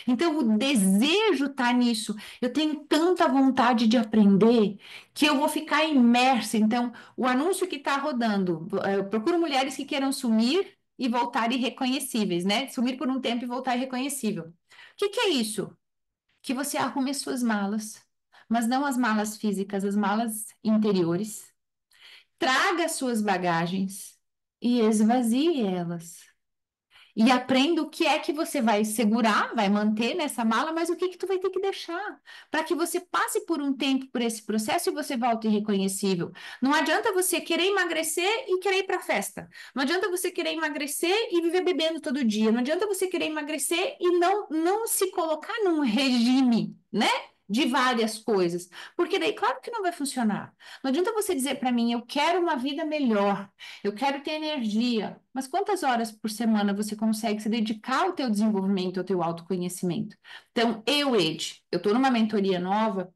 Então, o desejo está nisso. Eu tenho tanta vontade de aprender que eu vou ficar imersa. Então, o anúncio que está rodando, eu procuro mulheres que queiram sumir e voltar irreconhecíveis, né? Sumir por um tempo e voltar irreconhecível. O que que é isso? Que você arrume as suas malas, mas não as malas físicas, as malas interiores. Traga as suas bagagens e esvazie elas. E aprenda o que é que você vai segurar, vai manter nessa mala, mas o que que tu vai ter que deixar, para que você passe por um tempo por esse processo e você volte irreconhecível. Não adianta você querer emagrecer e querer ir para festa. Não adianta você querer emagrecer e viver bebendo todo dia. Não adianta você querer emagrecer e não se colocar num regime, né? De várias coisas, porque daí, claro que não vai funcionar. Não adianta você dizer para mim, eu quero uma vida melhor, eu quero ter energia, mas quantas horas por semana você consegue se dedicar ao teu desenvolvimento, ao teu autoconhecimento? Então, Ed, eu estou numa mentoria nova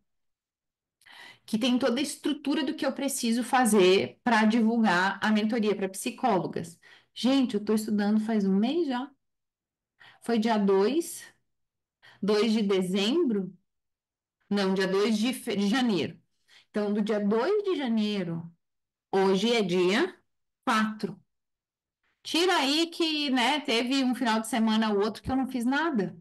que tem toda a estrutura do que eu preciso fazer para divulgar a mentoria para psicólogas. Gente, eu estou estudando faz um mês já. Foi dia 2 de dezembro? Não, dia 2 de janeiro. Então, do dia 2 de janeiro, hoje é dia 4. Tira aí que, né, teve um final de semana ou outro que eu não fiz nada.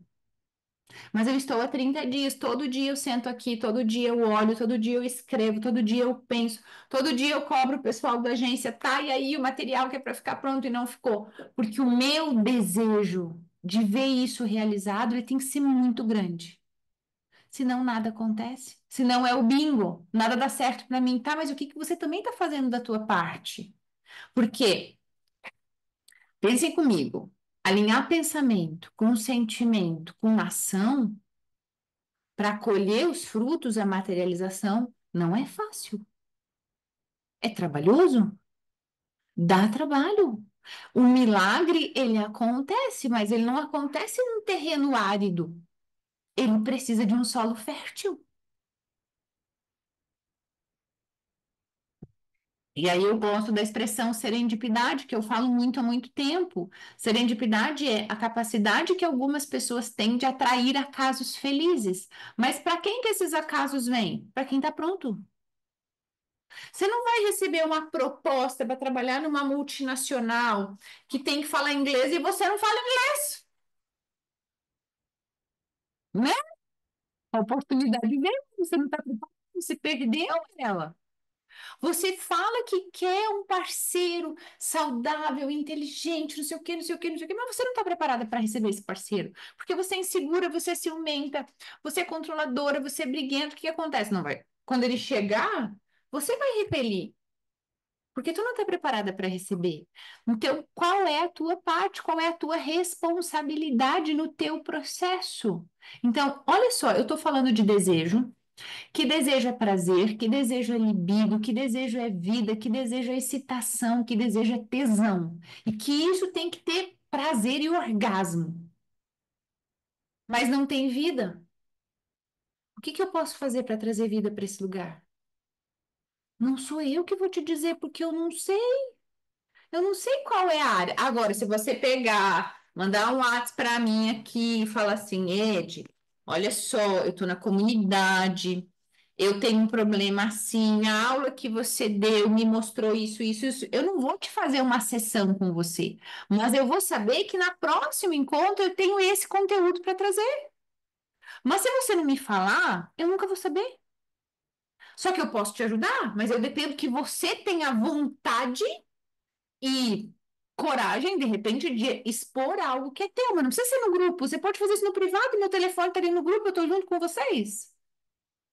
Mas eu estou há 30 dias, todo dia eu sento aqui, todo dia eu olho, todo dia eu escrevo, todo dia eu penso, todo dia eu cobro o pessoal da agência, tá? E aí o material que é para ficar pronto e não ficou. Porque o meu desejo de ver isso realizado, ele tem que ser muito grande. Senão nada acontece. Senão é o bingo, nada dá certo para mim. Tá, mas o que que você também está fazendo da tua parte? Porque pensem comigo, alinhar pensamento com sentimento, com ação, para colher os frutos, a materialização, não é fácil. É trabalhoso? Dá trabalho. O milagre, ele acontece, mas ele não acontece num terreno árido. Ele precisa de um solo fértil. E aí eu gosto da expressão serendipidade, que eu falo muito há muito tempo. Serendipidade é a capacidade que algumas pessoas têm de atrair acasos felizes. Mas para quem que esses acasos vêm? Para quem está pronto. Você não vai receber uma proposta para trabalhar numa multinacional que tem que falar inglês e você não fala inglês, né? A oportunidade veio, você não está preparado, você perdeu ela. Você fala que quer um parceiro saudável, inteligente, não sei o quê, não sei o quê, não sei o quê, mas você não está preparada para receber esse parceiro, porque você é insegura, você é ciumenta, você é controladora, você é briguenta. O que acontece? Não vai. Quando ele chegar, você vai repelir. porque tu não está preparada para receber. Então, qual é a tua parte? Qual é a tua responsabilidade no teu processo? Então, olha só, eu estou falando de desejo, que desejo é prazer, que desejo é libido, que desejo é vida, que desejo é excitação, que desejo é tesão. E que isso tem que ter prazer e orgasmo, mas não tem vida. O que que eu posso fazer para trazer vida para esse lugar? Não sou eu que vou te dizer, porque eu não sei. Eu não sei qual é a área. Agora, se você pegar, mandar um WhatsApp para mim aqui e falar assim, Ed, olha só, eu estou na comunidade, eu tenho um problema assim, a aula que você deu me mostrou isso, isso, isso. Eu não vou te fazer uma sessão com você, mas eu vou saber que na próximo encontro eu tenho esse conteúdo para trazer. Mas se você não me falar, eu nunca vou saber. Só que eu posso te ajudar, mas eu dependo que você tenha vontade e coragem, de repente, de expor algo que é teu, mas não precisa ser no grupo. Você pode fazer isso no privado, meu telefone tá ali no grupo, eu tô junto com vocês.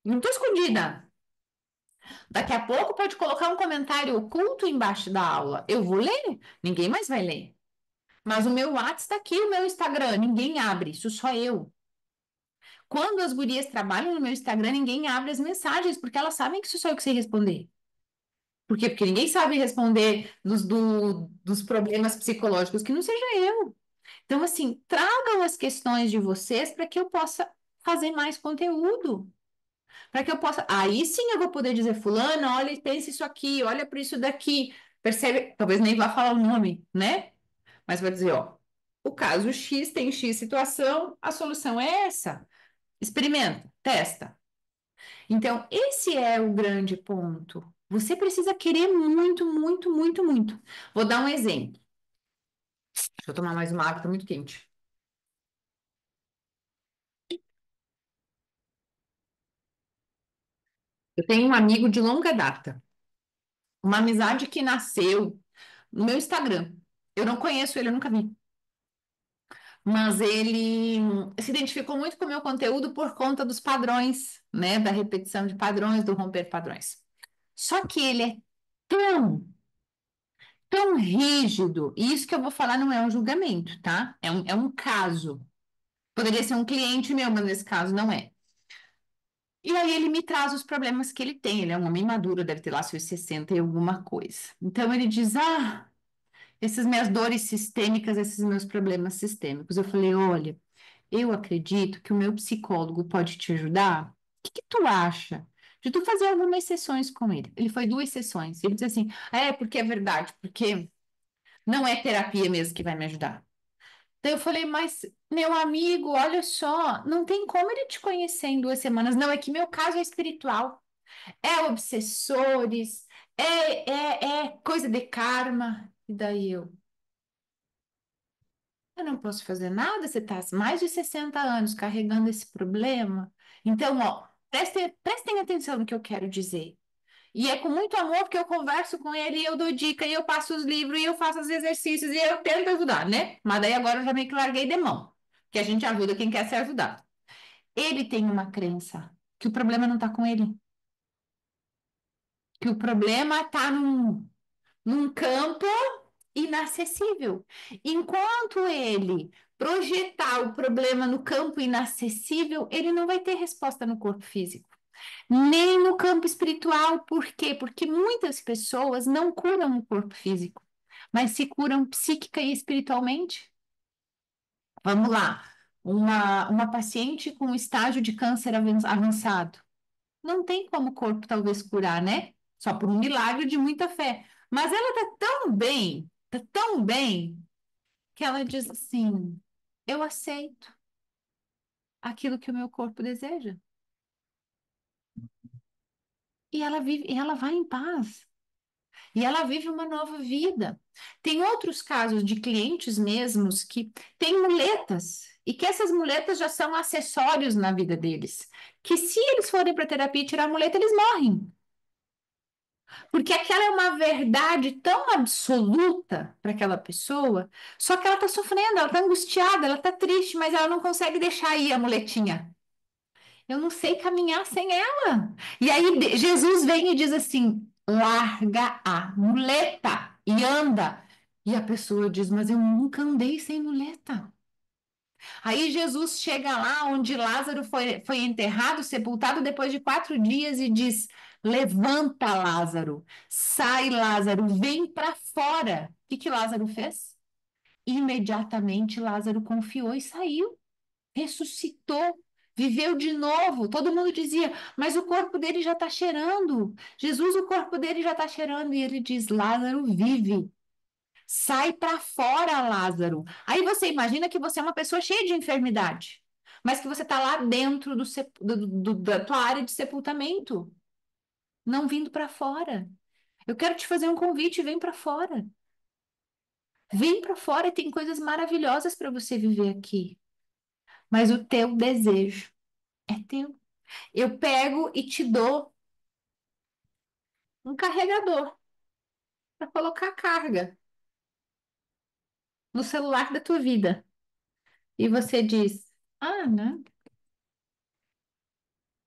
Não tô escondida. Daqui a pouco pode colocar um comentário oculto embaixo da aula. Eu vou ler, ninguém mais vai ler. Mas o meu WhatsApp está aqui, o meu Instagram, ninguém abre, isso só eu. Quando as gurias trabalham no meu Instagram, ninguém abre as mensagens, porque elas sabem que isso sou eu que sei responder. Por quê? Porque ninguém sabe responder dos problemas psicológicos que não seja eu. Então, assim, tragam as questões de vocês para que eu possa fazer mais conteúdo. Para que eu possa. Aí sim eu vou poder dizer, fulana, olha, pensa isso aqui, olha por isso daqui. Percebe? Talvez nem vá falar o nome, né? Mas vai dizer, ó, o caso X tem X situação, a solução é essa. Experimenta, testa. Então, esse é o grande ponto. Você precisa querer muito, muito, muito, muito. Vou dar um exemplo. Deixa eu tomar mais uma água, tá muito quente. Eu tenho um amigo de longa data, uma amizade que nasceu no meu Instagram. Eu não conheço ele, eu nunca vi. Mas ele se identificou muito com o meu conteúdo por conta dos padrões, né? Da repetição de padrões, do romper padrões. Só que ele é tão, tão rígido, e isso que eu vou falar não é um julgamento, tá? É um caso. Poderia ser um cliente meu, mas nesse caso não é. E aí ele me traz os problemas que ele tem. Ele é um homem maduro, deve ter lá seus 60 e alguma coisa. Então ele diz: Ah, essas minhas dores sistêmicas, esses meus problemas sistêmicos. Eu falei: Olha, eu acredito que o meu psicólogo pode te ajudar. O que que tu acha de tu fazer algumas sessões com ele? Ele foi 2 sessões. Ele disse assim: É, porque é verdade, porque não é terapia mesmo que vai me ajudar. Daí eu falei, mas meu amigo, olha só, não tem como ele te conhecer em 2 semanas. Não, é que meu caso é espiritual, é obsessores, é coisa de karma. E daí eu não posso fazer nada, você está há mais de 60 anos carregando esse problema. Então, ó, prestem atenção no que eu quero dizer. E é com muito amor que eu converso com ele, e eu dou dica, e eu passo os livros, e eu faço os exercícios, e eu tento ajudar, né? Mas daí agora eu já meio que larguei de mão, que a gente ajuda quem quer ser ajudado. Ele tem uma crença que o problema não está com ele, que o problema está num campo inacessível. Enquanto ele projetar o problema no campo inacessível, ele não vai ter resposta no corpo físico, nem no campo espiritual. Por quê? Porque muitas pessoas não curam o corpo físico, mas se curam psíquica e espiritualmente. Vamos lá. Uma paciente com estágio de câncer avançado. Não tem como o corpo talvez curar, né? Só por um milagre de muita fé. Mas ela tá tão bem, que ela diz assim: eu aceito aquilo que o meu corpo deseja. E ela vive, e ela vai em paz. E ela vive uma nova vida. Tem outros casos de clientes mesmos que têm muletas e que essas muletas já são acessórios na vida deles. Que se eles forem para terapia e tirar a muleta, eles morrem. Porque aquela é uma verdade tão absoluta para aquela pessoa, só que ela está sofrendo, ela está angustiada, ela está triste, mas ela não consegue deixar aí a muletinha. Eu não sei caminhar sem ela. E aí Jesus vem e diz assim: larga a muleta e anda. E a pessoa diz, mas eu nunca andei sem muleta. Aí Jesus chega lá onde Lázaro foi enterrado, sepultado depois de 4 dias e diz: Levanta, Lázaro, sai, Lázaro, vem para fora. O que que Lázaro fez? Imediatamente Lázaro confiou e saiu, ressuscitou, viveu de novo. Todo mundo dizia: Mas o corpo dele já está cheirando. Jesus, o corpo dele já está cheirando. E ele diz: Lázaro vive. Sai para fora, Lázaro. Aí você imagina que você é uma pessoa cheia de enfermidade, mas que você está lá dentro da tua área de sepultamento, não vindo para fora. Eu quero te fazer um convite, vem para fora. Vem para fora, tem coisas maravilhosas para você viver aqui. Mas o teu desejo é teu. Eu pego e te dou um carregador para colocar carga no celular da tua vida. E você diz: Ah, não,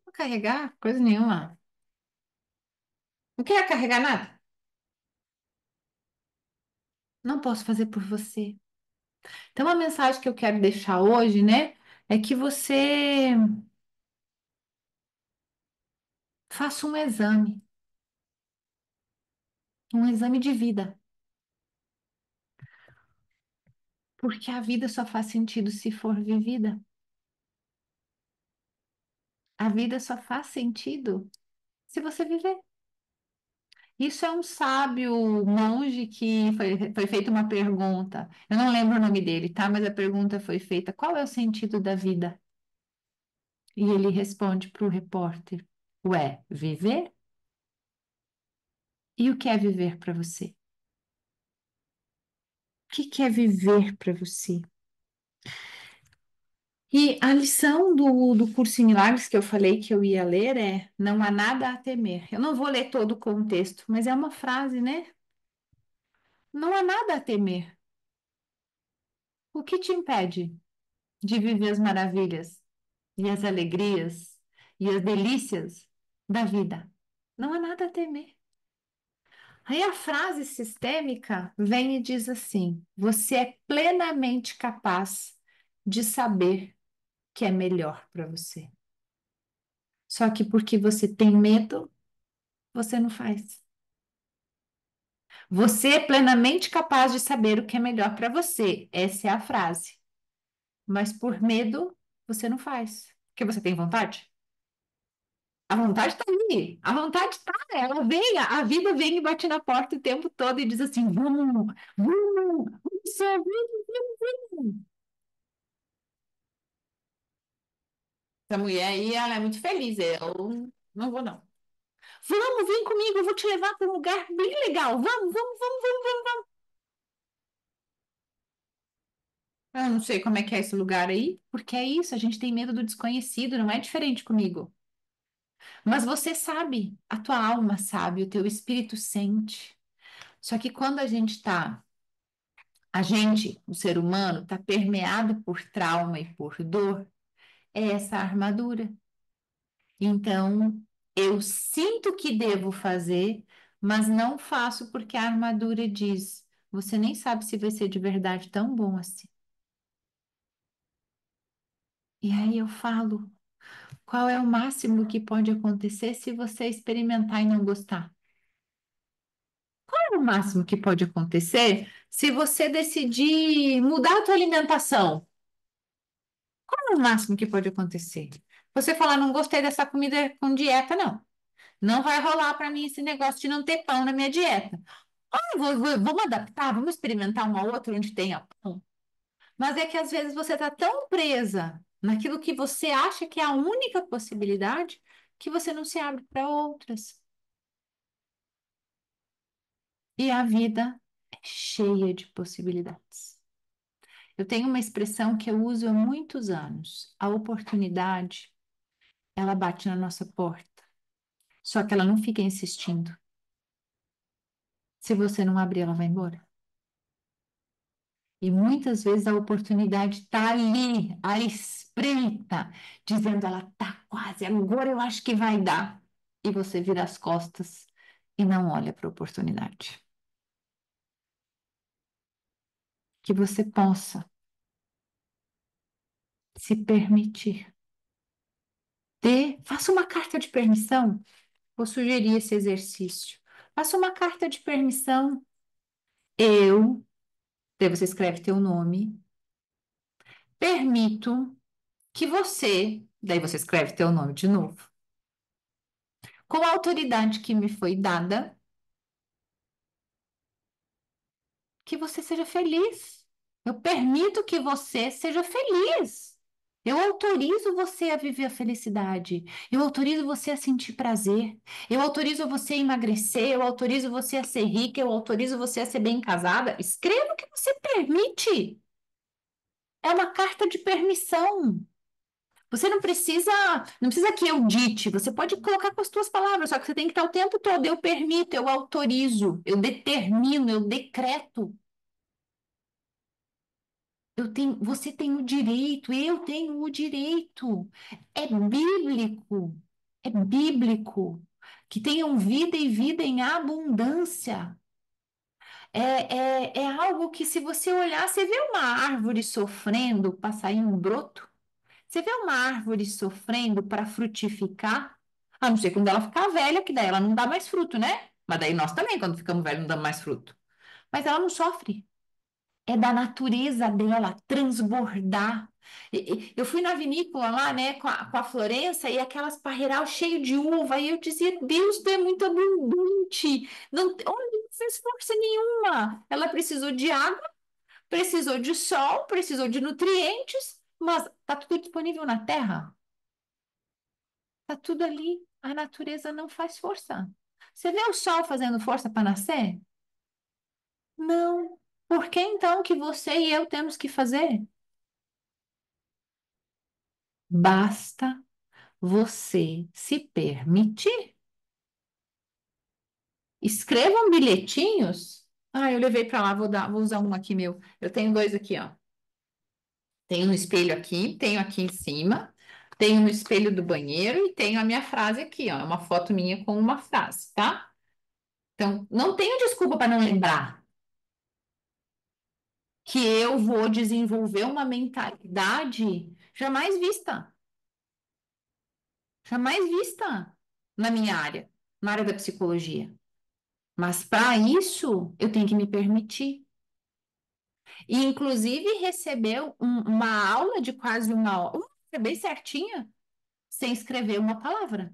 vou carregar coisa nenhuma. Não quer carregar nada? Não posso fazer por você. Então, a mensagem que eu quero deixar hoje, né, é que você faça um exame de vida, porque a vida só faz sentido se for vivida. A vida só faz sentido se você viver. Isso é um sábio monge que foi feita uma pergunta. Eu não lembro o nome dele, tá? Mas a pergunta foi feita: qual é o sentido da vida? E ele responde para o repórter: Ué, viver? E o que é viver para você? O que que é viver para você? E a lição do curso em Milagres que eu falei que eu ia ler é: não há nada a temer. Eu não vou ler todo o contexto, mas é uma frase, né? Não há nada a temer. O que te impede de viver as maravilhas e as alegrias e as delícias da vida? Não há nada a temer. Aí a frase sistêmica vem e diz assim: você é plenamente capaz de saber que é melhor para você. Só que porque você tem medo, você não faz. Você é plenamente capaz de saber o que é melhor para você. Essa é a frase. Mas por medo, você não faz. Porque você tem vontade? A vontade está aí. A vontade está. Ela vem, a vida vem e bate na porta o tempo todo e diz assim: vamos, vamos, isso, vamos. Essa mulher aí, ela é muito feliz. Eu não vou, não. Vamos, vem comigo, eu vou te levar para um lugar bem legal. Vamos. Eu não sei como é que é esse lugar aí, porque é isso, a gente tem medo do desconhecido, não é diferente comigo. Mas você sabe, a tua alma sabe, o teu espírito sente. Só que quando a gente, o ser humano, está permeado por trauma e por dor, é essa armadura. Então, eu sinto que devo fazer, mas não faço porque a armadura diz: você nem sabe se vai ser de verdade tão bom assim. E aí eu falo. Qual é o máximo que pode acontecer se você experimentar e não gostar? Qual é o máximo que pode acontecer se você decidir mudar a tua alimentação? Qual é o máximo que pode acontecer? Você falar, não gostei dessa comida com dieta, não. Não vai rolar para mim esse negócio de não ter pão na minha dieta. Ah, vamos adaptar, vamos experimentar uma outra onde tenha pão. Mas é que às vezes você está tão presa naquilo que você acha que é a única possibilidade que você não se abre para outras. E a vida é cheia de possibilidades. Eu tenho uma expressão que eu uso há muitos anos. A oportunidade, ela bate na nossa porta. Só que ela não fica insistindo. Se você não abrir, ela vai embora. E muitas vezes a oportunidade está ali, à espreita, dizendo ela está quase, agora eu acho que vai dar. E você vira as costas e não olha para a oportunidade. Que você possa se permitir. Faça uma carta de permissão. Vou sugerir esse exercício. Faça uma carta de permissão. Eu, daí você escreve teu nome, permito que você, daí você escreve teu nome de novo, com a autoridade que me foi dada, que você seja feliz. Eu permito que você seja feliz. Eu autorizo você a viver a felicidade. Eu autorizo você a sentir prazer. Eu autorizo você a emagrecer. Eu autorizo você a ser rica. Eu autorizo você a ser bem casada. Escreva o que você permite. É uma carta de permissão. Você não precisa que eu dite. Você pode colocar com as suas palavras, só que você tem que estar o tempo todo. Eu permito, eu autorizo, eu determino, eu decreto. Você tem o direito, eu tenho o direito. É bíblico, é bíblico. Que tenham vida e vida em abundância. É algo que, se você olhar, você vê uma árvore sofrendo para sair um broto? Você vê uma árvore sofrendo para frutificar? A não ser quando ela ficar velha, que daí ela não dá mais fruto, né? Mas daí nós também, quando ficamos velhos, não damos mais fruto. Mas ela não sofre. É da natureza dela transbordar. Eu fui na vinícola lá, né, com a Florença e aquelas parreiral cheio de uva, e eu dizia, Deus, tu é muito abundante. Não, olha, não fez força nenhuma. Ela precisou de água, precisou de sol, precisou de nutrientes, mas tá tudo disponível na terra. Tá tudo ali. A natureza não faz força. Você vê o sol fazendo força para nascer? Não. Por que então que você e eu temos que fazer? Basta você se permitir. Escrevam bilhetinhos. Ah, eu levei para lá, vou usar um aqui meu. Eu tenho dois aqui, ó. Tenho no espelho aqui, tenho aqui em cima, tenho no espelho do banheiro e tenho a minha frase aqui, ó. É uma foto minha com uma frase, tá? Então, não tenho desculpa para não lembrar que eu vou desenvolver uma mentalidade jamais vista, jamais vista na minha área, na área da psicologia. Mas para isso, eu tenho que me permitir. E, inclusive, receber uma aula de quase uma hora, bem certinha, sem escrever uma palavra.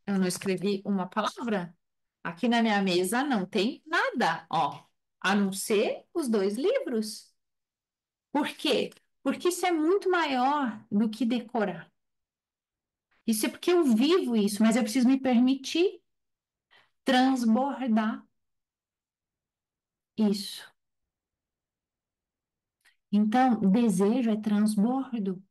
Eu não escrevi uma palavra. Aqui na minha mesa não tem nada, ó, a não ser os dois livros. Por quê? Porque isso é muito maior do que decorar. Isso é porque eu vivo isso, mas eu preciso me permitir transbordar isso. Então, desejo é transbordo.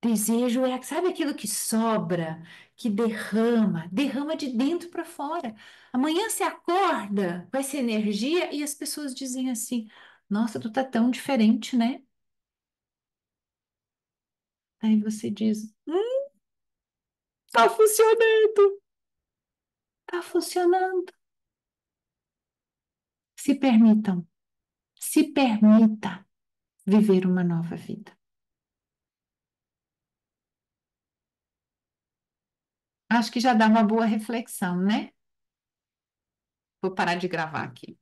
Desejo é, sabe aquilo que sobra, que derrama de dentro para fora. Amanhã você acorda com essa energia e as pessoas dizem assim: Nossa, tu tá tão diferente, né? Aí você diz: Tá funcionando, tá funcionando. Se permitam, se permita viver uma nova vida. Acho que já dá uma boa reflexão, né? Vou parar de gravar aqui.